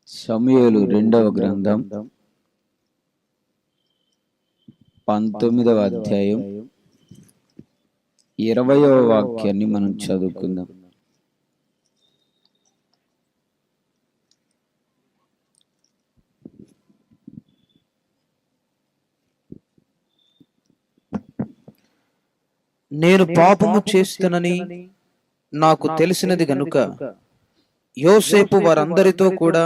సమూయేలు రెండవ గ్రంథం 19వ అధ్యాయం 20వ వాక్యాన్ని మనం చదువుకుందాం. నేను పాపము చేస్తునని నాకు తెలిసినది గనుక యోసేపు వారందరితో కూడా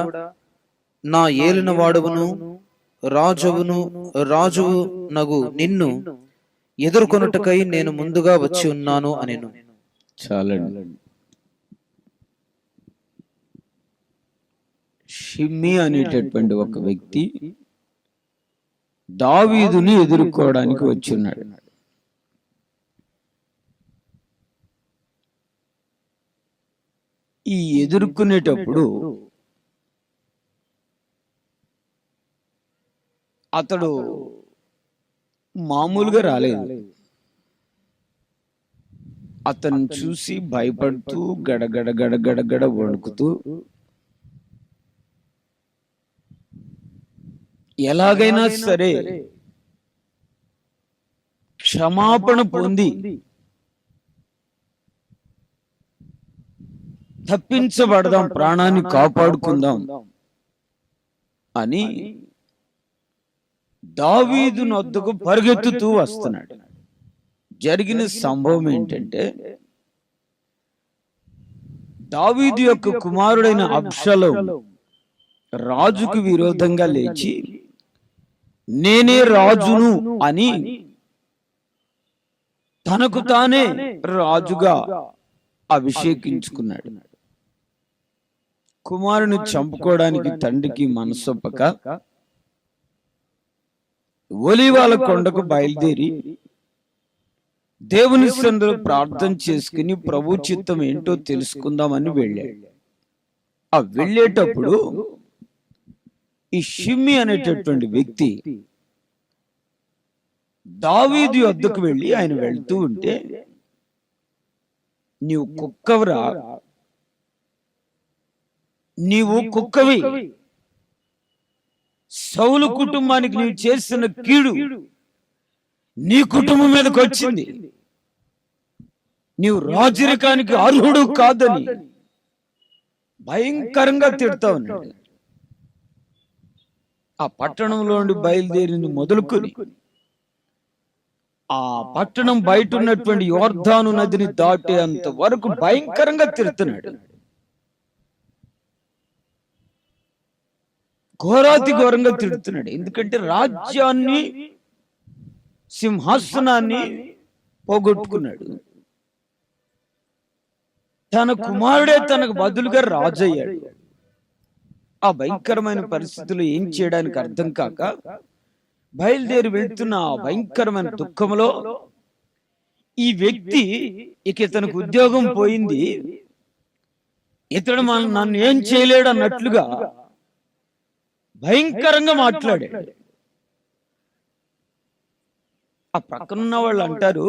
నా ఏలిన వాడువును రాజువు నగు నిన్ను ఎదుర్కొనుటకై నేను ముందుగా వచ్చి ఉన్నాను అనెను. చాలండి. షిమ్మీ అనేటటువంటి ఒక వ్యక్తి దావీదుని ఎదుర్కోవడానికి వచ్చి ఉన్నాడు. ఈ ఎదుర్కొనేటప్పుడు అతడు మామూలుగా రాలేదు. అతను చూసి భయపడుతూ గడగడ గడగడ వణుకుతూ ఎలాగైనా సరే క్షమాపణ పొంది తప్పించబడదాం, ప్రాణాన్ని కాపాడుకుందాం అని దావీదు వద్దకు పరిగెత్తుతూ వస్తున్నాడు. జరిగిన సంభవం ఏంటంటే, దావీదు యొక్క కుమారుడైన అబ్షలోము రాజుకు విరోధంగా లేచి నేనే రాజును అని తనకు తానే రాజుగా అభిషేకించుకున్నాడు. కుమారుని చంపుకోవడానికి తండ్రికి మనసొప్పక ఒలీవల కొండకు బయలుదేరి దేవుని సన్నిధిలో ప్రార్థన చేసుకుని ప్రభు చిత్తం ఏంటో తెలుసుకుందామని వెళ్ళాడు. ఆ వెళ్ళేటప్పుడు ఈ షిమ్మీ అనేటటువంటి వ్యక్తి దావీదు వద్దకు వెళ్ళి ఆయన వెళ్తూ ఉంటే, నీవు కుక్కవరా, నీవు కుక్కవి, సౌలు కుటుంబానికి నీవు చేసిన కీడు నీ కుటుంబం మీదకి వచ్చింది, నీవు రాజరికానికి అర్హుడు కాదని భయంకరంగా తిడతా ఉన్నాడు. ఆ పట్టణంలో నుండి బయలుదేరింది మొదలుకొని ఆ పట్టణం బయట ఉన్నటువంటి యోర్దాను నదిని దాటేంత వరకు భయంకరంగా తిడుతున్నాడు. ఘోరాతి ఘోరంగా తిడుతున్నాడు. ఎందుకంటే రాజ్యాన్ని, సింహాసనాన్ని పోగొట్టుకున్నాడు. తన కుమారుడే తనకు బదులుగా రాజయ్యాడు. ఆ భయంకరమైన పరిస్థితుల్లో ఏం చేయడానికి అర్థం కాక బయలుదేరి వెళ్తున్న ఆ భయంకరమైన దుఃఖంలో ఈ వ్యక్తి ఇక ఇతనికి ఉద్యోగం పోయింది, ఇతడు నన్ను ఏం చేయలేడు అన్నట్లుగా భయంకరంగా మాట్లాడాడు. ఆ పక్కనున్న వాళ్ళు అంటారు,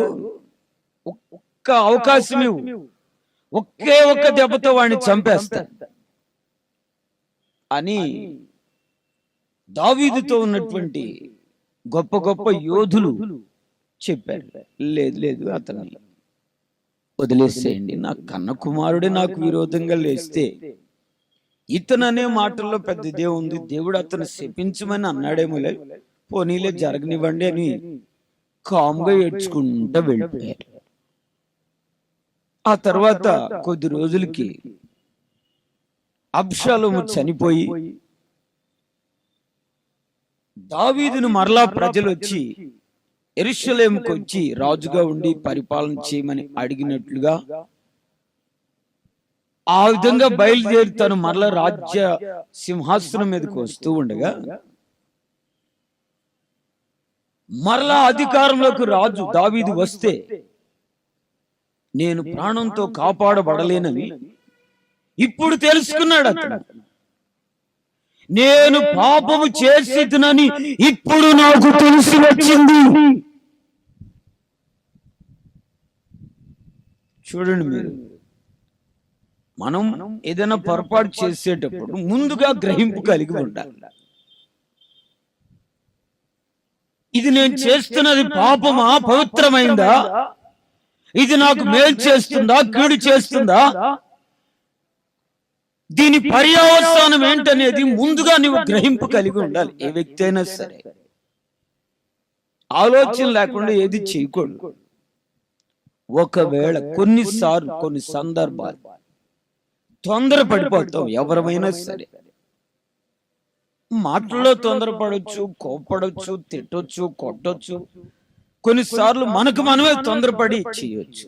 ఒక్క అవకాశం ఇవ్వు, ఒకే ఒక్క దెబ్బతో వాడిని చంపేస్తా అని దావీదుతో ఉన్నటువంటి గొప్ప గొప్ప యోధులు చెప్పారు. లేదు లేదు, అతన్ని వదిలేసేయండి, నా కన్న కుమారుడే నాకు విరోధంగా లేస్తే ఇతననే మాటల్లో పెద్ద ఇదే ఉంది, దేవుడు అతను శపించమని అన్నాడేమోలే, పోనీలే జరగనివ్వండి అని కామ్గా ఏడ్చుకుంటూ వెళ్ళిపోయారు. ఆ తర్వాత కొద్ది రోజులకి అబ్షాలోము చనిపోయి దావీదును మరలా ప్రజలు వచ్చి యెరూషలేముకు వచ్చి రాజుగా ఉండి పరిపాలన చేయమని అడిగినట్లుగా ఆ విధంగా బయలుదేరి తను మరలా రాజ్య సింహాసనం మీదకి వస్తూ ఉండగా మరలా అధికారంలోకి రాజు దావీదు వస్తే నేను ప్రాణంతో కాపాడబడలేనని ఇప్పుడు తెలుసుకున్నాడు. అతను నేను పాపము చేసినని ఇప్పుడు నాకు తెలిసి వచ్చింది. చూడండి మీరు, మనం ఏదైనా పొరపాటు చేసేటప్పుడు ముందుగా గ్రహింపు కలిగి ఉండాలి. ఇది నేను చేస్తున్నది పాపమా, పవిత్రమైందా, ఇది నాకు మేలు చేస్తుందా, కీడు చేస్తుందా, దీని పర్యవసానం ఏంటనేది ముందుగా నువ్వు గ్రహింపు కలిగి ఉండాలి. ఏ వ్యక్తి అయినా సరే ఆలోచన లేకుండా ఏది చేయకూడదు. ఒకవేళ కొన్నిసార్లు కొన్ని సందర్భాలు తొందర పడిపోతాం. ఎవరమైనా సరే మాటల్లో తొందరపడవచ్చు, కోపడవచ్చు, తిట్టొచ్చు, కొట్టొచ్చు. కొన్నిసార్లు మనకు మనమే తొందరపడి చేయొచ్చు.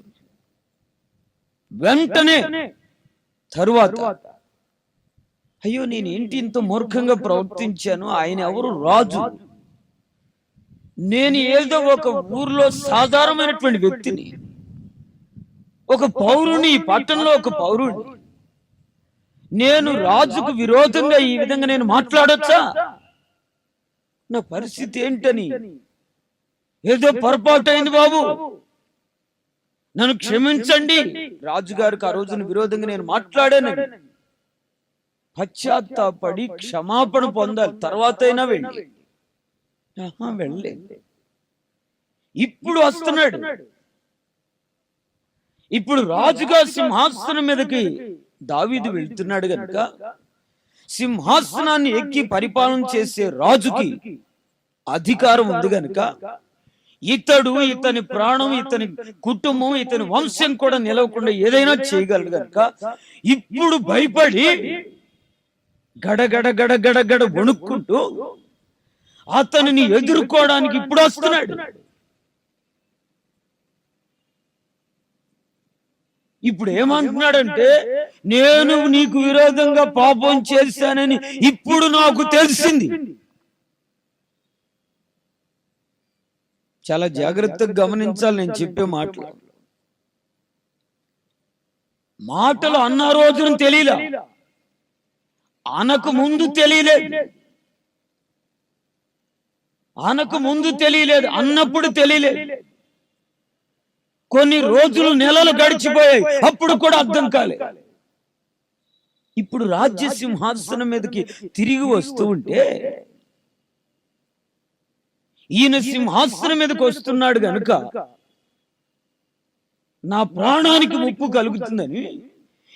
వెంటనే తరువాత అయ్యో నేనేంటి ఇంత మూర్ఖంగా ప్రవర్తించాను, ఆయన ఎవరు, రాజు, నేను ఏదో ఒక ఊర్లో సాధారణమైనటువంటి వ్యక్తిని, ఒక పౌరుని, పట్టణంలో ఒక పౌరుని, నేను రాజుకు విరోధంగా ఈ విధంగా నేను మాట్లాడొచ్చా, నా పరిస్థితి ఏంటని, ఏదో పొరపాటు అయింది బాబు, నన్ను క్షమించండి, రాజుగారికి ఆ రోజున విరోధంగా నేను మాట్లాడానని పశ్చాత్తాపడి క్షమాపణ పొందాలి. తర్వాత అయినా వెళ్ళి వెళ్ళలేదు. ఇప్పుడు వస్తున్నాడు. ఇప్పుడు రాజుగా సింహాసనం మీదకి దావీదు వెళ్తున్నాడు గనుక సింహాసనాన్ని ఎక్కి పరిపాలన చేసే రాజుకి అధికారం ఉంది గనుక ఇతడు, ఇతని ప్రాణం, ఇతని కుటుంబం, ఇతని వంశం కూడా నిలవకుండా ఏదైనా చేయగలడు గనుక ఇప్పుడు భయపడి గడగడ గడగడ గడ వణుక్కుంటూ అతనిని ఎదుర్కోవడానికి ఇప్పుడు వస్తున్నాడు. ఇప్పుడు ఏమంటున్నాడంటే, నేను నీకు విరోధంగా పాపం చేశానని ఇప్పుడు నాకు తెలిసింది. చాలా జాగ్రత్తగా గమనించాలి నేను చెప్పే మాటలు అన్న రోజున తెలియలా, అనకు ముందు తెలియలేదు, అన్నప్పుడు తెలియలేదు. కొన్ని రోజులు, నెలలు గడిచిపోయాయి, అప్పుడు కూడా అర్థం కాలేదు. ఇప్పుడు రాజ్య సింహాసనం మీదకి తిరిగి వస్తూ ఉంటే, ఈయన సింహాసనం మీదకి వస్తున్నాడు గనుక నా ప్రాణానికి ముప్పు కలుగుతుందని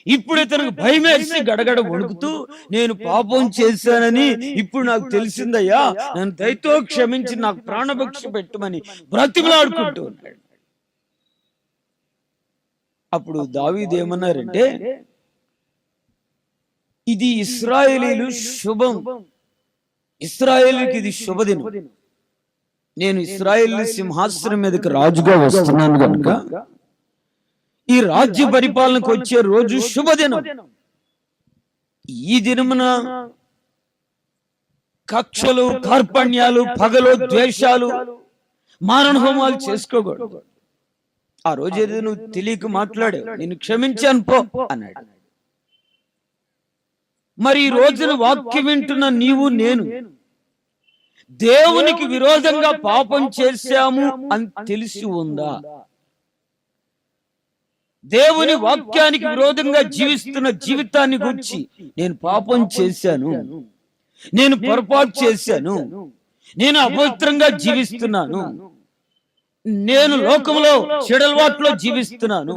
ఇప్పుడు ఇతనికి భయం వేసి గడగడ వణుకుతూ, నేను పాపం చేశానని ఇప్పుడు నాకు తెలిసిందయ్యా, నన్ను దయతో క్షమించి నాకు ప్రాణభిక్ష పెట్టమని బ్రతిమలాడుకుంటూ ఉన్నాడు. అప్పుడు దావీదు ఏమన్నారంటే, ఇది ఇశ్రాయేలీలు శుభం, ఇశ్రాయేలుకి ఇది శుభదినం, నేను ఇశ్రాయేలు సింహాసనం మీదకి రాజుగా వస్తున్నాను కనుక ఈ రాజ్య పరిపాలనకు వచ్చే రోజు శుభదినం. ఈ దినమున కక్షలు, కార్పణ్యాలు, పగలు, ద్వేషాలు, మారణ హోమాలు చేసుకోకూడదు. ఆ రోజు ఏదో నువ్వు తెలియక మాట్లాడావు, నేను క్షమించాను పో అన్నాడు. మరి ఈ రోజున వాక్యం వింటున్న నీవు నేను దేవునికి విరోధంగా పాపం చేశాము అని తెలిసి ఉందా? దేవుని వాక్యానికి విరోధంగా జీవిస్తున్న జీవితాన్ని గురించి, నేను పాపం చేశాను, నేను పొరపాటు చేశాను, నేను అపవిత్రంగా జీవిస్తున్నాను, నేను లోకంలో చెడల్వాట్లో జీవిస్తున్నాను,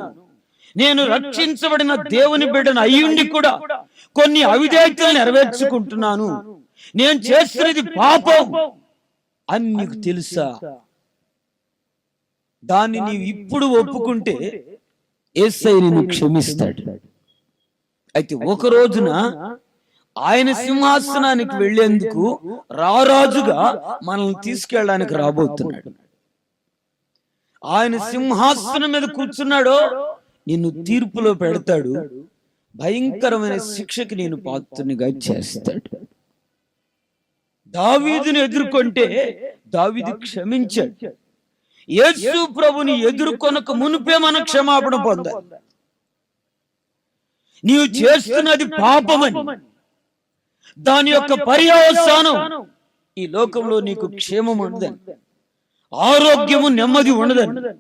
నేను రక్షించబడిన దేవుని బిడ్డను అయ్యుండి కూడా కొన్ని అవిధేయతలు నెరవేర్చుకుంటున్నాను, నేను చేస్తున్నది పాపం అని నీకు తెలుసా? దాన్ని నీవు ఇప్పుడు ఒప్పుకుంటే యేసయ్య నిన్ను క్షమిస్తాడు. అయితే ఒక రోజున ఆయన సింహాసనానికి వెళ్లేందుకు రారాజుగా మనల్ని తీసుకెళ్ళడానికి రాబోతున్నాడు. ఆయన సింహాసనం మీద కూర్చున్నాడో నిన్ను తీర్పులో పెడతాడు, భయంకరమైన శిక్షకి నేను పాత్రునిగా చేస్తాడు. దావీదుని ఎదుర్కొంటే దావీదు క్షమించాడు. యేసు ప్రభుని ఎదుర్కొనక మునిపే మనం క్షమాపణ పొందాలి. నీవు చేస్తున్నది పాపమని, దాని యొక్క పర్యవసానం ఈ లోకంలో నీకు క్షేమం ఉండదని, ఆరోగ్యము, నెమ్మది ఉండదని,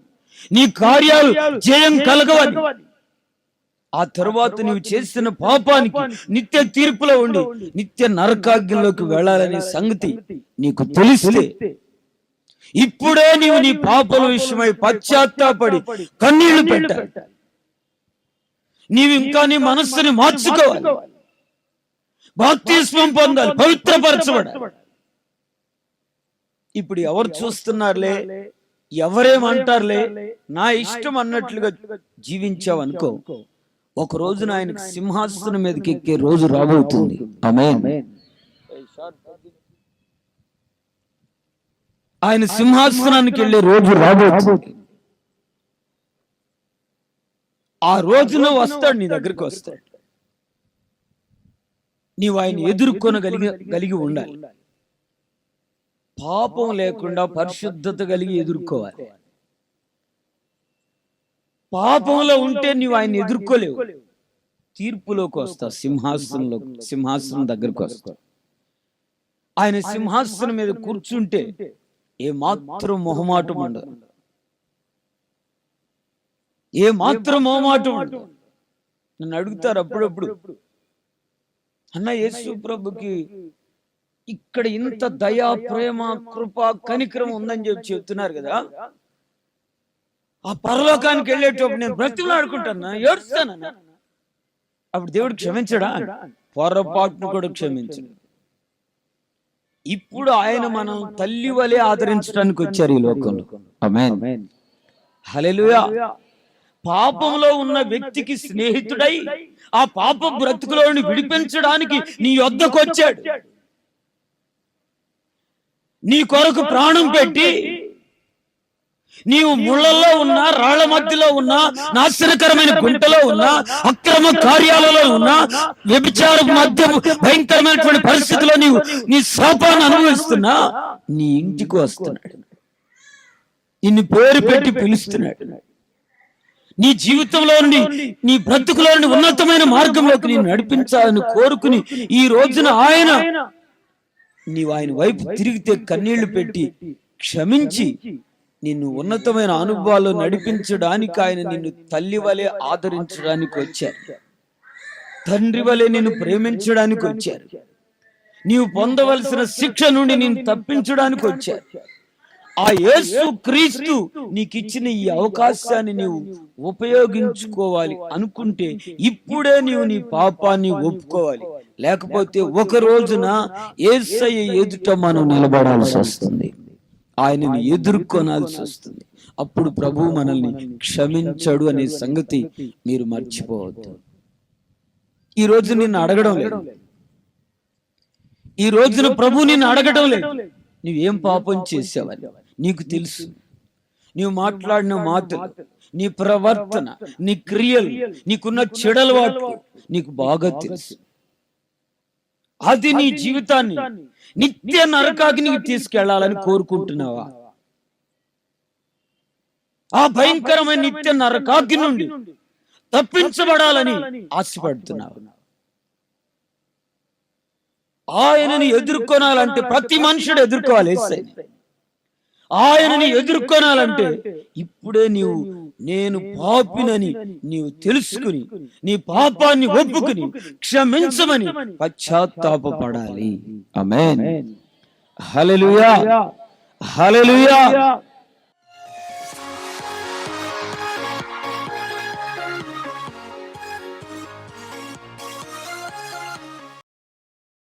నీ కార్యాలు జయం కలగవని ఆ తరువాత నీవు చేసిన పాపానికి నిత్య తీర్పులో ఉండి నిత్య నరకాగ్నిలోకి వెళ్ళాలనే సంగతి నీకు తెలిస్తే ఇప్పుడే నీవు నీ పాపల విషయమై పశ్చాత్తాపడి కన్నీళ్లు పెట్టాలి. నీవు ఇంకా నీ మనస్సుని మార్చుకోవాలి, బాప్తిస్మం పొందాలి, పవిత్రపరచబడాలి. ఇప్పుడు ఎవరు చూస్తున్నారులే, ఎవరేమంటారులే, నా ఇష్టం అన్నట్లుగా జీవించావనుకో, ఒక రోజున ఆయనకు సింహాసనం మీదకి ఎక్కే రోజు రాబోతుంది. ఆమేన్. ఆయన సింహాసనానికి వెళ్ళే రోజు రాబోతుంది. ఆ రోజున వస్తాడు, నీ దగ్గరికి వస్తాడు. నీవు ఆయన ఎదుర్కొనగలిగి ఉండాలి. పాపం లేకుండా పరిశుద్ధత కలిగి ఎదుర్కోవాలి. పాపంలో ఉంటే నీవు ఆయన ఎదుర్కోలేవు. తీర్పులోకి వస్తావు, సింహాసనం దగ్గరకు వస్తావు. ఆయన సింహాసనం మీద కూర్చుంటే ఏ మాత్రం మొహమాటం ఉండదు, ఏ మాత్రం మొహమాటం ఉండదు. నన్ను అడుగుతారు అప్పుడప్పుడు, అన్న యేసు ప్రభుకి ఇక్కడ ఇంత దయా, ప్రేమ, కృప, కనికరం ఉందని చెప్తున్నారు కదా, ఆ పరలోకానికి వెళ్ళేటప్పుడు నేను బ్రతిమలాడుకుంటాను, ఏడుస్తానన్నా, అప్పుడు దేవుడు క్షమించడా? పొరపాటును కూడా క్షమించడు. ఇప్పుడు ఆయన మనం తల్లి వలె ఆదరించడానికి వచ్చారు ఈ లోకంలో. ఆమేన్. హల్లెలూయా. పాపంలో ఉన్న వ్యక్తికి స్నేహితుడై ఆ పాప బ్రతుకులోని విడిపించడానికి నీ యొద్దకు వచ్చాడు. నీ కొరకు ప్రాణం పెట్టి, నీవు ముళ్ళల్లో ఉన్నా, రాళ్ల మధ్యలో ఉన్నా, నాశనకరమైన గుంటలో ఉన్నా, అక్రమ కార్యాలలో ఉన్నా, వ్యభిచార మధ్య భయంకరమైనటువంటి పరిస్థితిలో నీవు నీ శాపాన్ని అనుభవిస్తున్నా, నీ ఇంటికి వస్తున్నాడు, నిన్ను పేరు పెట్టి పిలుస్తున్నాడు. నీ జీవితంలో నుండి, నీ బ్రతుకులో నుండి ఉన్నతమైన మార్గంలోకి నేను నడిపించాలని కోరుకుని ఈ రోజున ఆయన నీవు ఆయన వైపు తిరిగితే కన్నీళ్లు పెట్టి క్షమించి నిన్ను ఉన్నతమైన అనుభవాల్లో నడిపించడానికి ఆయన నిన్ను తల్లి వలె ఆదరించడానికి వచ్చారు, తండ్రి వలె నిన్ను ప్రేమించడానికి వచ్చారు, నీవు పొందవలసిన శిక్ష నుండి నిన్ను తప్పించడానికి వచ్చారు. ఆ యేసు క్రీస్తు నీకిచ్చిన ఈ అవకాశాన్ని నీవు ఉపయోగించుకోవాలి అనుకుంటే ఇప్పుడే నీవు నీ పాపాన్ని ఒప్పుకోవాలి. లేకపోతే ఒక రోజున యేసయ్య ఎదుట మనం నిలబడాల్సి వస్తుంది, ఆయనని ఎదుర్కొనాల్సి వస్తుంది. అప్పుడు ప్రభు మనల్ని క్షమించడు అనే సంగతి మీరు మర్చిపోవద్దు. ఈ రోజు నిన్ను అడగడం లేదు, ఈ రోజున ప్రభు నిన్ను అడగడం లేదు నువ్వేం పాపం చేసావని. నీకు తెలుసు, నీవు మాట్లాడిన మాటలు, నీ ప్రవర్తన, నీ క్రియలు, నీకున్న చెడలవాట్లు నీకు బాగా తెలుసు. అది నీ జీవితాన్ని నిత్య నరకాగ్నికి తీసుకెళ్లాలని కోరుకుంటున్నావా? ఆ భయంకరమైన నిత్య నరకాగ్ని నుండి తప్పించబడాలని ఆశపడుతున్నావు. ఆయనని ఎదుర్కొనాలంటే ప్రతి మనుషుడు ఎదుర్కోవాలి. ఆయనని ఎదుర్కొనాలంటే ఇప్పుడే నీవు నేను పాపినని నీవు తెలుసుకుని నీ పాపాన్ని ఒప్పుకుని క్షమించమని పశ్చాత్తాపపడాలి. ఆమేన్. హల్లెలూయా, హల్లెలూయా.